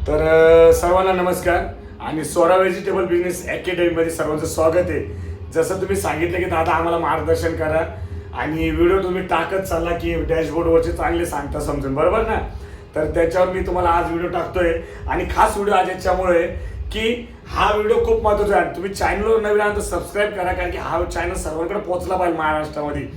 सर्वांना नमस्कार आणि स्वरा व्हेजिटेबल बिझनेस अकॅडमीमध्ये सर्वांचं स्वागत आहे. जसं तुम्ही सांगितलं की दादा आम्हाला मार्गदर्शन करा आणि व्हिडिओ तुम्ही टाकत चालला की डॅशबोर्डवरचे चांगले सांगता समजून, बरोबर ना. तर त्याच्यावर मी तुम्हाला आज व्हिडिओ टाकतोय आणि खास व्हिडिओ आज याच्यामुळे की हा व्हिडिओ खूप महत्त्वाचा आहे. तुम्ही चॅनलवर नवीन आहात तर सबस्क्राईब करा, कारण की हा चॅनल सर्वांकडे पोहोचला पाहिजे महाराष्ट्रामध्ये.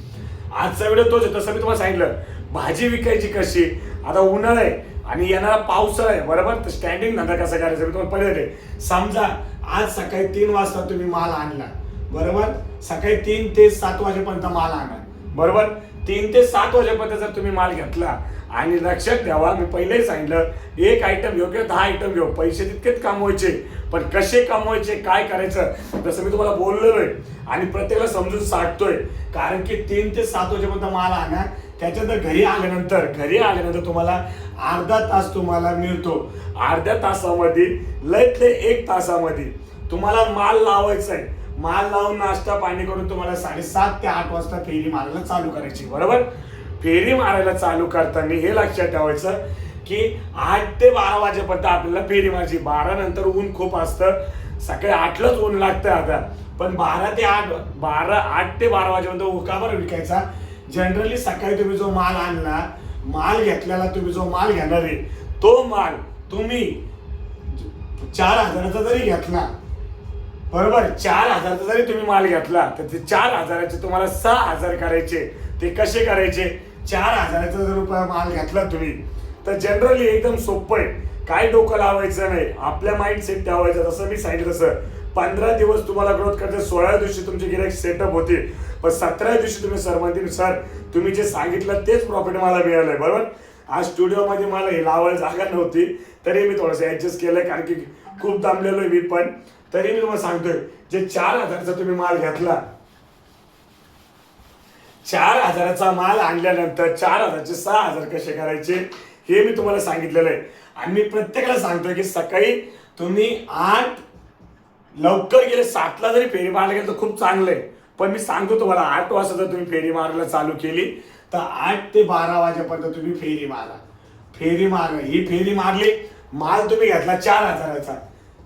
आजचा व्हिडिओ तोच आहे. तसं मी तुम्हाला सांगितलं भाजी विकायची कशी, आता उन्हाळा आहे आणि येणारा पावसाळा आहे, बरोबर. तर स्टँडिंग धंदा कसा करायचा मी तुम्हाला पहिले समजा. आज सकाळी 3 वाजता तुम्ही माल आणला, बरोबर. सकाळी 3 ते 7 वाजेपर्यंत माल आणा, बरोबर. 3 ते 7 वाजेपर्यंत जर तुम्ही माल घेतला आणि लक्षात ठेवा मी पहिलेही सांगितलं एक आयटम घेऊ किंवा 10 आयटम घेऊ, पैसे तितकेच कमवायचे, पण कसे कमवायचे काय करायचं जसं मी तुम्हाला बोललोय आणि प्रत्येकाला समजून सांगतोय. कारण की 3 ते 7 वाजेपर्यंत माल आणा, त्याच्यानंतर घरी आल्यानंतर तुम्हाला अर्धा तास तुम्हाला मिळतो. अर्ध्या तासामध्ये लयत 1 तासामध्ये तुम्हाला माल लावायचा आहे. माल लावून नाश्ता पाणी करून तुम्हाला 7:30 ते 8 वाजता फेरी मारायला चालू करायची, बरोबर. फेरी मारायला चालू करताना हे लक्षात ठेवायचं की 8 ते 12 वाजेपर्यंत आपल्याला फेरी मारायची. 12 नंतर ऊन खूप असतं, सकाळी 8लाच ऊन लागतं आता, पण 8 ते 12 वाजेपर्यंत का बरं विकायचा. जनरली सकाळी तुम्ही जो माल आणला, माल घेतलेला तुम्ही जो माल घेणार आहे तो माल तुम्ही 4,000चा जरी घेतला, बरोबर. 4,000चा जरी तुम्ही माल घेतला तर ते 4,000चे तुम्हाला 6,000 करायचे. ते कसे करायचे, 4,000चा जर रुपया माल घेतला तुम्ही तर जनरली एकदम सोपं आहे. काय डोकं लावायचं नाही, आपल्या माइंडसेट ठेवायचं. जसं मी सांगितलं तसं 15 दिवस तुम्हाला ग्रोथ करते, 16 दिवशी तुमचे गिराईक सेटअप होते, पण 17 दिवशी तुम्ही सर म्हणतील सर तुम्ही जे सांगितलं तेच प्रॉफिट मला मिळालंय, बरोबर. आज स्टुडिओमध्ये मला हे लावायला जागा नव्हती तरी मी थोडंसं ऍडजस्ट केलंय, कारण की खूप दमलेलो आहे मी पण. तरी मी तुम्हाला सांगतोय जे 4,000चा तुम्ही माल घेतला, 4,000चा माल आणल्यानंतर 4,000चे 6,000 कसे करायचे हे मी तुम्हाला सांगितलेलं आहे. आणि मी प्रत्येकाला सांगतोय की सकाळी तुम्ही 8 लवकर गेले 7ला जरी फेरी मारायला गेलं तर खूप चांगलं आहे, पण मी सांगतो तुम्हाला 8 वाजता जर तुम्ही फेरी मारायला चालू केली तर 8 ते 12 वाजेपर्यंत तुम्ही फेरी मारा. ही फेरी मारली, माल तुम्ही घेतला 4,000चा.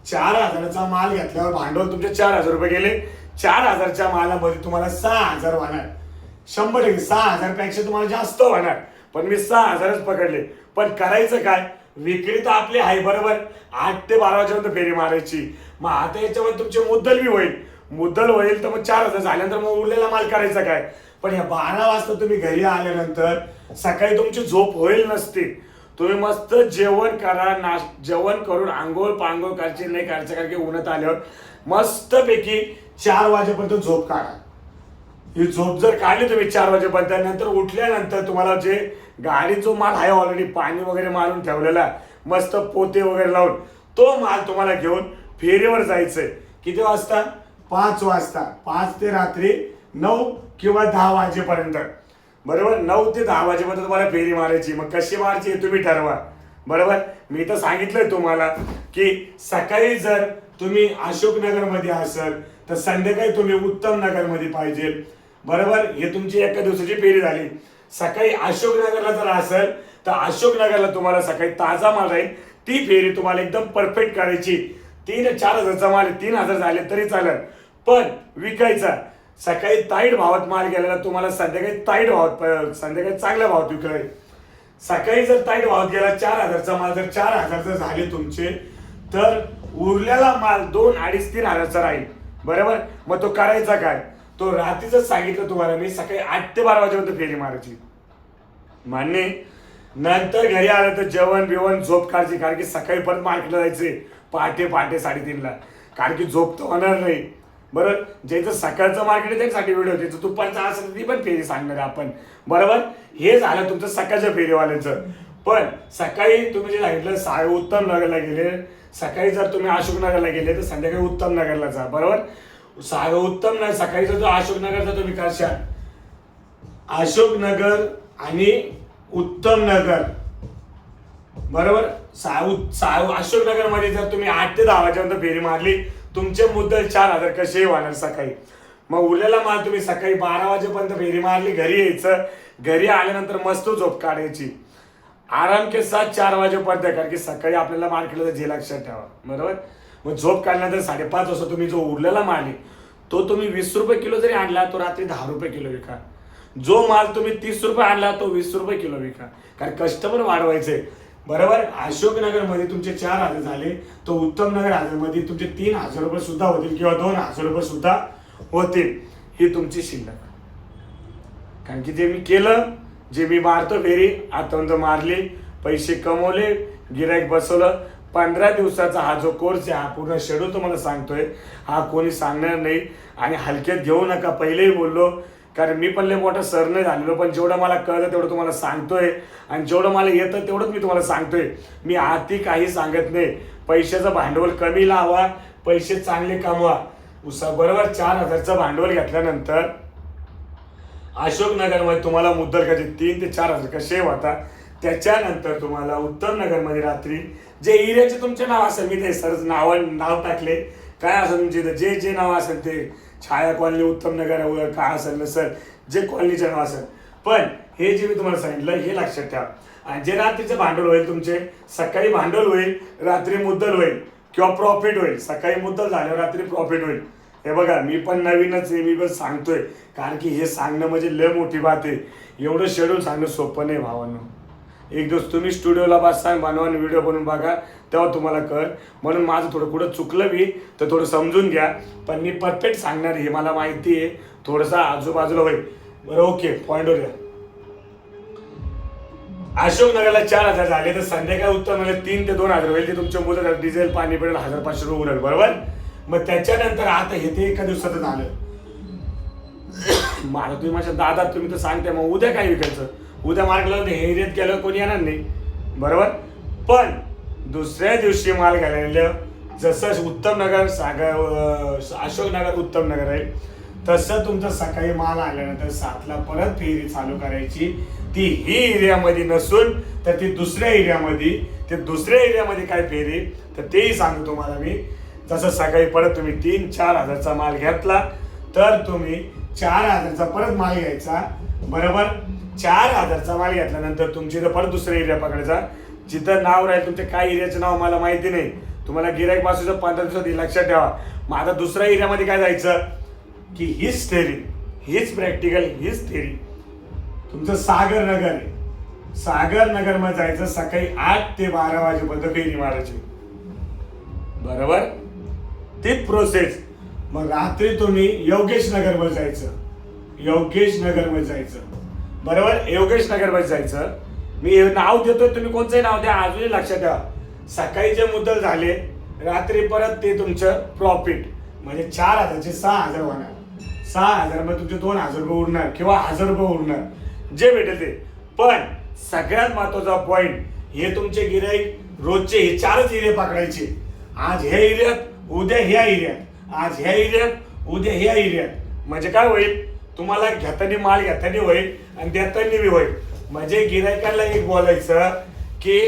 4,000चा माल घेतल्यावर भांडवल तुमचे 4,000 रुपये गेले. 4,000च्या मालामध्ये तुम्हाला 6,000 होणार. 100% 6,000 पेक्षा तुम्हाला जास्त होणार, पण मी 6,000च पकडले. पण करायचं काय, विक्री तर आपली आहे, बरोबर. 8 ते 12 वाजेपर्यंत फेरी मारायची. मग आता याच्यामध्ये तुमचे मुद्दल होईल तर मग 4,000 झाल्यानंतर मग उरलेला माल करायचा काय. पण या 12 वाजता तुम्ही घरी आल्यानंतर सकाळी तुमची झोप होईल नसते. तुम्ही मस्त जेवण करा, जेवण करून आंघोळ पांघोळ करायची नाही करायचं, कारण की उन्हात आल्यावर मस्तपैकी 4 वाजेपर्यंत झोप काढा. ही झोप जर काढली तुम्ही 4 वाजेपर्यंत, नंतर उठल्यानंतर तुम्हाला जे गाडीत जो माल आहे ऑलरेडी पाणी वगैरे मारून ठेवलेला, मस्त पोते वगैरे लावून तो माल तुम्हाला घेऊन फेरीवर जायचंय. किती वाजता, 5 वाजता. 5 ते रात्री 9 किंवा 10 वाजेपर्यंत, बरोबर. 9 ते 10 वाजेपर्यंत तुम्हाला फेरी मारायची. मग कशी मारायची हे तुम्ही ठरवा, बरोबर. मी तर सांगितलंय तुम्हाला की सकाळी जर तुम्ही अशोकनगरमध्ये असाल तर संध्याकाळी तुम्ही उत्तम नगरमध्ये पाहिजे, बरोबर. हे तुमची एका दिवसाची फेरी झाली. सकाळी अशोकनगरला जर असेल तर अशोकनगरला तुम्हाला सकाळी ताजा माल राहील, ती फेरी तुम्हाला एकदम परफेक्ट करायची. 4,000चा माल 3,000 झाले तरी चालेल, पण विकायचा सकाळी ताईट भावात माल गेलेला तुम्हाला संध्याकाळी ताईट भावात, संध्याकाळी चांगल्या भावात विकाय. सकाळी जर ताईट भावात गेला 4,000चा माल, जर 4,000 जर झाले तुमचे तर उरलेला माल 2, 2.5, 3,000चा राहील, बरोबर. मग तो करायचा काय, तो रात्रीच सांगितलं तुम्हाला मी, सकाळी 8 ते 12 वाजेपर्यंत फेरी मारायची, मान्य. नंतर घरी आलं तर जेवण बिवण झोप काढायची, कारण की सकाळी परत मार्केटला जायचे पहाटे 3:30ला, कारण की झोप तर होणार नाही, बरोबर. ज्याचं सकाळचं मार्केट आहे त्यासाठी व्हिडिओ, ज्याचं दुपारचं असेल ती पण फेरी सांगणार आपण, बरोबर. हे झालं तुमचं सकाळच्या फेरीवाल्याचं. पण सकाळी तुम्ही जे सांगितलं उत्तम नगरला गेले, सकाळी जर तुम्ही अशोकनगरला गेले तर संध्याकाळी उत्तम नगरला जा, बरोबर. उत्तम नगर सकाळीचा जो अशोकनगरचा तुम्ही करशाल, अशोकनगर आणि उत्तम नगर, बरोबर. अशोकनगर मध्ये जर तुम्ही 8 ते 10 वाजेपर्यंत फेरी मारली, तुमचे मुद्दल 4,000 कसे होणार सकाळी. मग उरलेला माल तुम्ही सकाळी 12 वाजेपर्यंत फेरी मारली, घरी यायचं. घरी आल्यानंतर मस्त झोप काढायची. आराम के साथ 4 वाजेपर्यंत, कारण की सकाळी आपल्याला मार्केटला जायचं हे लक्षात ठेवा, बरोबर. मग झोप काढल्यानंतर 5:30 वाजता तुम्ही जो उरलेला माल आहे तो तुम्ही 20 रुपये किलो जरी आणला तो रात्री 10 रुपये किलो विका. जो माल तुम्ही 30 रुपये आणला तो 20 रुपये किलो विका, कारण कस्टमर वाढवायचे, बरोबर. अशोकनगरमध्ये तुमचे 4,000 झाले, तो उत्तम नगर मध्ये तुमचे 3,000 रुपये सुद्धा होतील किंवा 2,000 रुपये सुद्धा होतील. ही तुमची शिल्लक, कारण की जे मी केलं, जे मी मारतो फेरी आतापर्यंत मारली, पैसे कमवले, गिराईक बसवलं. 15 दिवसाचा हा जो कोर्स आहे, हा पूर्ण शेड्यूल तुम्हाला सांगतोय, हा कोणी सांगणार नाही. आणि हलक्यात घेऊ नका, पहिलेही बोललो, कारण मी पण लय मोठा सर नाही झालेलो, पण जेवढं मला कळतं तेवढं तुम्हाला सांगतोय, आणि जेवढं मला येतं तेवढंच मी तुम्हाला सांगतोय. मी आती काही सांगत नाही. पैशाचं भांडवल कमी लावा, पैसे चांगले कमवा. बरोबर. 4,000चं भांडवल घेतल्यानंतर अशोकनगरमध्ये तुम्हाला मुद्दल कधी 3 ते 4,000 कसे होता. त्याच्यानंतर तुम्हाला उत्तम नगरमध्ये रात्री जे एरियाचे तुमचे नाव असेल, मी ते सर नाव टाकले, काय असेल तुमचे जे जे नाव असेल ते, छाया कॉलनी, उत्तम नगर, काय असेल सर, जे कॉलनीचे नाव असेल. पण हे जे मी तुम्हाला सांगितलं हे लक्षात ठेवा. आणि जे रात्रीचे भांडवल होईल तुमचे, सकाळी भांडवल होईल, रात्री मुद्दल होईल किंवा प्रॉफिट होईल. सकाळी मुद्दल झाल्यावर रात्री प्रॉफिट होईल. हे बघा, मी पण नवीनच आहे, मी पण सांगतोय, कारण की हे सांगणं म्हणजे लय मोठी बात आहे. एवढं शेड्यूल सांगणं सोपं नाही भावांनो. एक दिवस तुम्ही स्टुडिओला बसा, बनवा, व्हिडिओ बनवून बघा, तेव्हा तुम्हाला कळ. म्हणून माझं थोडं कुठं चुकलं बी तर थोडं समजून घ्या, पण मी परफेक्ट सांगणार हे मला माहिती आहे. थोडंसं आजूबाजूला होईल, बरं. ओके, पॉईंटवर घ्या. अशोकनगरला 4,000 झाले तर संध्याकाळी उत्तम नगर 3 ते 2,000 होईल. ते तुमच्या मुलं डिझेल पाणी पडेल, 1,500 रुपये उरेल, बरोबर. मग त्याच्यानंतर आता हे ते एका दिवसातच आलं. मला तुम्ही माझ्या दादा तुम्ही तर सांगते, मग उद्या काय विकायचं, उद्या मार्केटला हे एरियात गेलं कोणी येणार नाही, बरोबर. पण दुसऱ्या दिवशी माल घालायला जसं उत्तम नगर अशोकनगर उत्तम नगर आहे, तसं तुमचं सकाळी माल आल्यानंतर 7ला परत फेरी चालू करायची. ती ही एरियामध्ये नसून तर ती दुसऱ्या एरियामध्ये. ते दुसऱ्या एरियामध्ये काय फेरी तर तेही सांगतो तुम्हाला मी. जसं सकाळी परत तुम्ही 3-4 हजारचा माल घेतला तर तुम्ही 4,000चा परत माल घ्यायचा, बरोबर. 4,000चा माल घेतल्यानंतर तुमची तर परत दुसरा एरिया पकडायचा, जिथं नाव राहील तुमच्या काय एरियाचं नाव मला माहिती नाही. तुम्हाला गिराईक पासून 15 दिवसात लक्षात ठेवा. मग आता दुसऱ्या एरियामध्ये काय जायचं की हीच थेरी, हीच प्रॅक्टिकल, हीच थेरी. तुमचं सागर नगर आहे, सागर नगर मध्ये जायचं, सकाळी 8 ते 12 वाजेपर्यंत फेरी मारायची, बरोबर. ती प्रोसेस. मग रात्री तुम्ही योगेश नगर मध्ये जायचं, योगेश नगर मध्ये जायचं, बरोबर. योगेश नगर मध्ये जायचं. मी नाव देतोय, तुम्ही कोणतंही नाव द्या, अजूनही लक्षात ठेवा. सकाळी जे मुद्दल झाले, रात्री परत ते तुमचं प्रॉफिट, म्हणजे 4,000चे 6,000 होणार. 6,000 मध्ये तुमचे 2,000 रुपये उरणार किंवा 1,000 रुपये उरणार, जे भेटेल ते. पण सगळ्यात महत्वाचा पॉइंट, हे तुमचे गिराईक रोजचे हे 4च एरिया पकडायचे. आज ह्या एरियात, उद्या ह्या एरियात, आज ह्या एरियात, उद्या ह्या एरियात. म्हणजे काय होईल, तुम्हाला घेताना माल घेताना होईल आणि देताना बी होईल. म्हणजे गिरायकाला एक बोलायचं की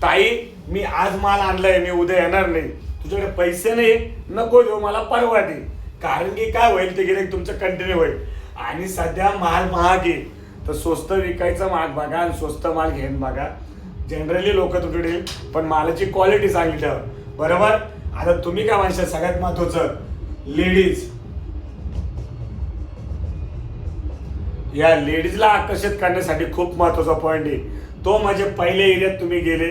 ताई मी आज माल आणलाय, मी उद्या येणार नाही, तुझ्याकडे पैसे नाही, नको देऊ, मला परवा दे. कारण की काय होईल, ते गिराईक तुमचं कंटिन्यू होईल. आणि सध्या माल महाग आहे, तर स्वस्त विकायचा माल बघा आणि स्वस्त माल घेऊन बघा. जनरली लोक तुमच्याकडे, पण मालाची क्वालिटी चांगली ठेवा, बरोबर. आता तुम्ही काय म्हणशाल, सगळ्यात महत्वाचं लेडीज. या लेडीजला आकर्षित करण्यासाठी खूप महत्वाचा पॉइंट आहे तो, म्हणजे पहिल्या एरियात तुम्ही गेले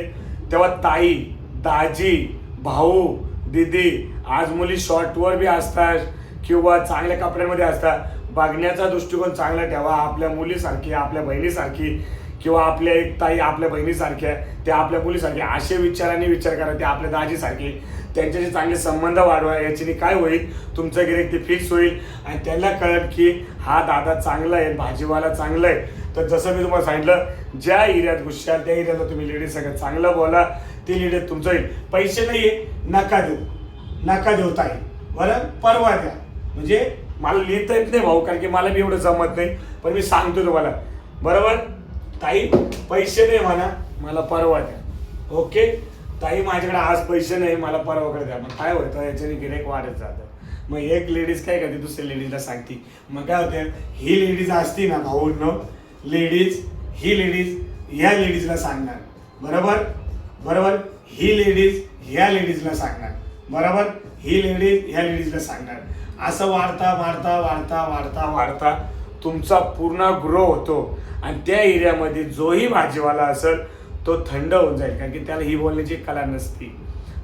तेव्हा ताई, दाजी, भाऊ, दीदी, आज मुली शॉर्टवर बी असतात किंवा चांगल्या कपड्यांमध्ये असतात. बघण्याचा दृष्टिकोन चांगला ठेवा. आपल्या मुलीसारखी, आपल्या बहिणीसारखी किंवा आपल्या एक ताई आपल्या बहिणीसारख्या, त्या आपल्या मुलीसारख्या असे विचारांनी विचार करा. ते आपल्या दाजीसारखे, त्यांच्याशी चांगले संबंध वाढवा. याच्याने काय होईल, तुमचं गिराईक ते फिक्स होईल आणि त्यांना कळत की हा दादा चांगला आहे, भाजीवाला चांगला आहे. तर जसं मी तुम्हाला सांगितलं, ज्या एरियात घुसशाल त्या एरियाला तुम्ही लेडीज सगळं चांगलं बोला, ती लेडीज तुमचं येईल. पैसे नाही नका देऊ, नका देऊ ताई, बरं, परवा द्या. म्हणजे मला लिहिता येत नाही भाऊ, कारण की मला बी एवढं जमत नाही, पण मी सांगतो तुम्हाला, बरोबर. ताई पैसे नाही म्हणा, मला परवा द्या. ओके ताई, माझ्याकडे आज पैसे नाही, मला परवाकडे द्या. मग काय होतं, याच्याने गिराईक वाढत जातं. मग एक लेडीज काय करते, दुसऱ्या लेडीजला सांगते. मग काय होतं, ही लेडीज असती ना भाऊंनो, लेडीज, ही लेडीज ह्या लेडीजला सांगणार बरोबर बरोबर. ही लेडीज ह्या लेडीजला सांगणार, बरोबर, ही लेडीज ह्या लेडीजला सांगणार. असं वाढता वाढता वाढता वाढता वाढता तुमचा पूर्ण ग्रो होतो. आणि त्या एरियामध्ये जोही भाजीवाला असेल तो थंड होऊन जाईल, कारण की त्याला ही बोलण्याची कला नसती,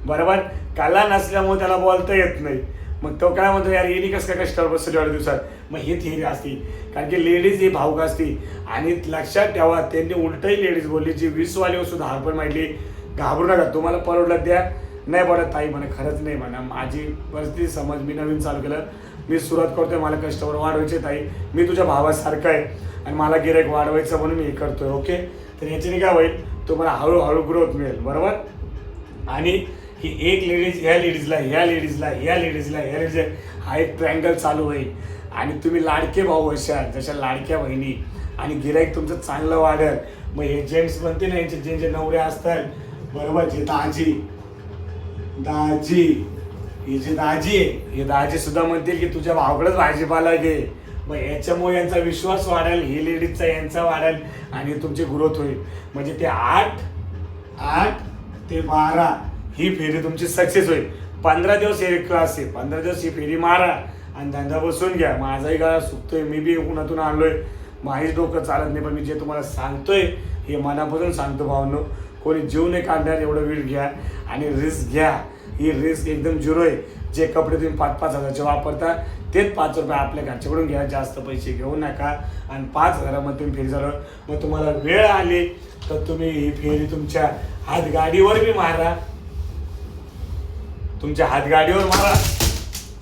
बरोबर. कला नसल्यामुळे त्याला बोलता येत नाही. मग तो काय म्हणतो, यार येणी कसं काय कष्टावर बसली एवढ्या दिवसात. मग ही थिअरी असती, कारण की लेडीज ही भावुक असती. आणि लक्षात ठेवा, त्यांनी उलटही लेडीज बोलली, जी 20वाली सुद्धा हार पण मांडली, घाबरू नका, तुम्हाला परवडलं द्या, नाही पडत ताई म्हणा, खरंच नाही म्हणा, माझी परिस्थिती समज, मी नवीन चालू केलं, मी सुरुवात करतोय, मला कस्टमर वाढवायचे ताई, मी तुझ्या भावासारखं आहे आणि मला गिऱ्हाईक वाढवायचं म्हणून मी हे करतोय. ओके, तर याच्याने काय होईल, तुम्हाला हळूहळू ग्रोथ मिळेल, बरोबर. आणि ही एक लेडीज ह्या लेडीजला ह्या लेडीजला ह्या लेडीजला ह्या लेडीज, हा एक ट्रँगल चालू होईल. आणि तुम्ही लाडके भाऊ असाल, जशा लाडक्या बहिणी, आणि गिऱ्हाईक तुमचं चांगलं वाढेल. मग हे जेंट्स म्हणते ना, यांचे जे नवरे असतात, बरोबर, जे दाजी दाजी हे जे दाजी आहे, हे दाजी सुद्धा म्हणतील की तुझ्या भावाकडेच भाजीपाला घे. मग याच्यामुळे यांचा विश्वास वाढेल, ही लेडीजचा यांचा वाढेल आणि तुमची ग्रोथ होईल. म्हणजे ते 8 ते 12 ही फेरी तुमची सक्सेस होईल. 15 दिवस हे क्लास आहे, 15 दिवस ही फेरी मारा आणि धंदा बसून घ्या. माझाही गळा सुकतोय, मी बी उन्हातून आणलोय, माझीच डोकं चालत नाही, पण मी जे तुम्हाला सांगतोय हे मनापासून सांगतो भावांनो. कोणी जीव नाही काढणार एवढं वेळ घ्या आणि रिस्क घ्या. ही रिस्क एकदम झिरो आहे. जे कपडे तुम्ही 5-5 हजारचे वापरता तेच 5 रुपये आपल्या घरच्याकडून घ्या, जास्त पैसे घेऊ नका. आणि 5 हजारामध्ये तुम्ही फेरी झालं. मग तुम्हाला वेळ आली तर तुम्ही ही फेरी तुमच्या हातगाडीवर बी मारा, तुमच्या हातगाडीवर मारा.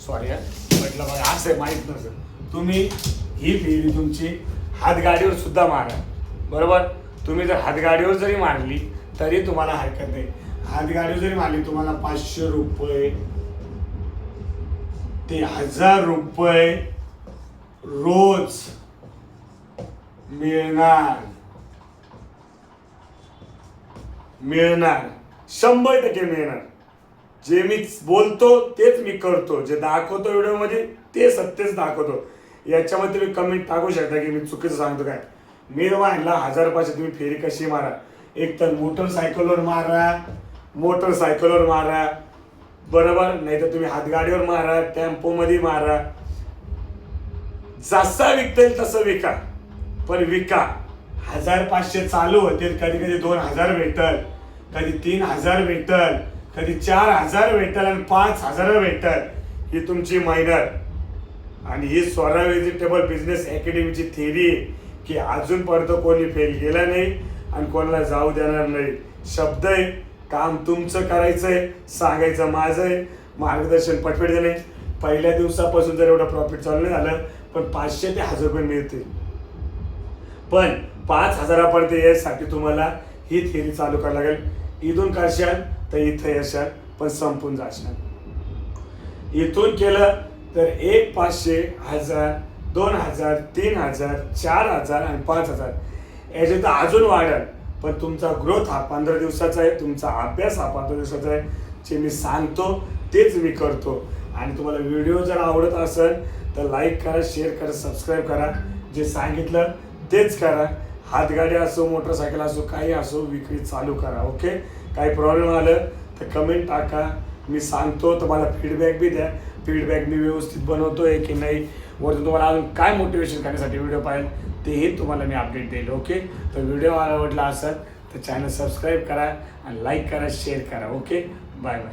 सॉरी म्हटलं बघा, असं माहीत नसेल, तुम्ही ही फेरी तुमची हातगाडीवर सुद्धा मारा, बरोबर. तुम्ही जर हातगाडीवर जरी मारली तरी तुम्हाला हरकत नाही. हातगाडीवर जरी मारली तुम्हाला 500 रुपये ते 1000 रुपये रोज मिळणार, 100% मिळणार. जे मी बोलतो तेच मी करतो, जे दाखवतो व्हिडिओमध्ये ते सत्यच दाखवतो. याच्यामध्ये तुम्ही कमेंट टाकू शकता की मी चुकीचं सांगतो काय. मी म्हणला 1000 रुपयाची तुम्ही फेरी कशी मारा, एक तर मोटरसायकलवर मारा, बरोबर, नाही तर तुम्ही हातगाडीवर मारा, टेम्पोमध्ये मारा, जसा विकता येईल तसं विका, पण विका. 1500 चालू होते, कधी कधी 2000 भेटल, कधी 3000 भेटल, कधी 4000 भेटल आणि 5000 भेटल. ही तुमची मेहनत. आणि ही स्वरा व्हेजिटेबल बिझनेस अकॅडमीची थेरी की अजूनपर्यंत कोणी फेल गेला नाही आणि कोणाला जाऊ देणार नाही. शब्द आहे, काम तुमचं करायचं आहे, सांगायचं माझं आहे, मार्गदर्शन पटपट देणे. पहिल्या दिवसापासून जर एवढं प्रॉफिट चालू नाही झालं, पण 500 ते 1000 रुपये मिळतील. पण 5000पर्यंत यासाठी तुम्हाला ही थेरी चालू करायला लागेल. इथून करशाल तर इथं यशाल, पण संपून जाशाल. इथून केलं तर 1, 500, 1000, 2000, 3000, 4000 आणि 5000 याच्यात अजून वाढेल. पण तुमचा ग्रोथ हा 15 दिवसाचा आहे, तुमचा अभ्यास हा 15 दिवसाचा आहे. जे मी सांगतो तेच मी करतो. आणि तुम्हाला व्हिडिओ जर आवडत असेल तर लाईक करा, शेअर करा, सबस्क्राईब करा. जे सांगितलं तेच करा. हातगाडी असो, मोटरसायकल असो, काही असो, विक्री चालू करा. ओके, काही प्रॉब्लेम आलं तर कमेंट टाका, मी सांगतो. तुम्हाला फीडबॅक बी द्या, फीडबॅक मी व्यवस्थित बनवतोय की नाही, वरती तुम्हाला अजून काय मोटिवेशन करण्यासाठी व्हिडिओ पाहिजे तेही तुम्हाला मी अपडेट देईल. ओके, तर व्हिडिओ आवडला असेल तर चॅनल सबस्क्राईब करा आणि लाईक करा, शेअर करा. Okay, bye bye.